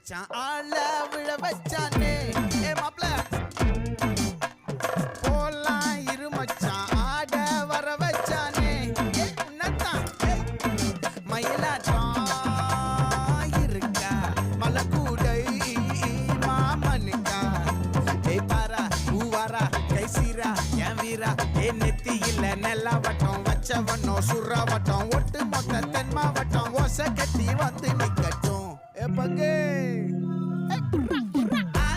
மச்சான் ஆள விழ வச்சானே ஏ மாப்ள போலாம் இரு மச்சான் ஆட வர வச்சானே உன்னதான் மயிலாட்டம் இருக்கா மலக்கூடை மாமனுக்கா ஏ பாரா பூவாரா கைசீரா என் வீரா ஏ நெத்தி இல்ல நெல்லாவட்டம் வச்சவண்ணம் சுறாவட்டம் ஒட்டு மொத்த தென் மாவட்டம் ஓசை கட்டி வந்து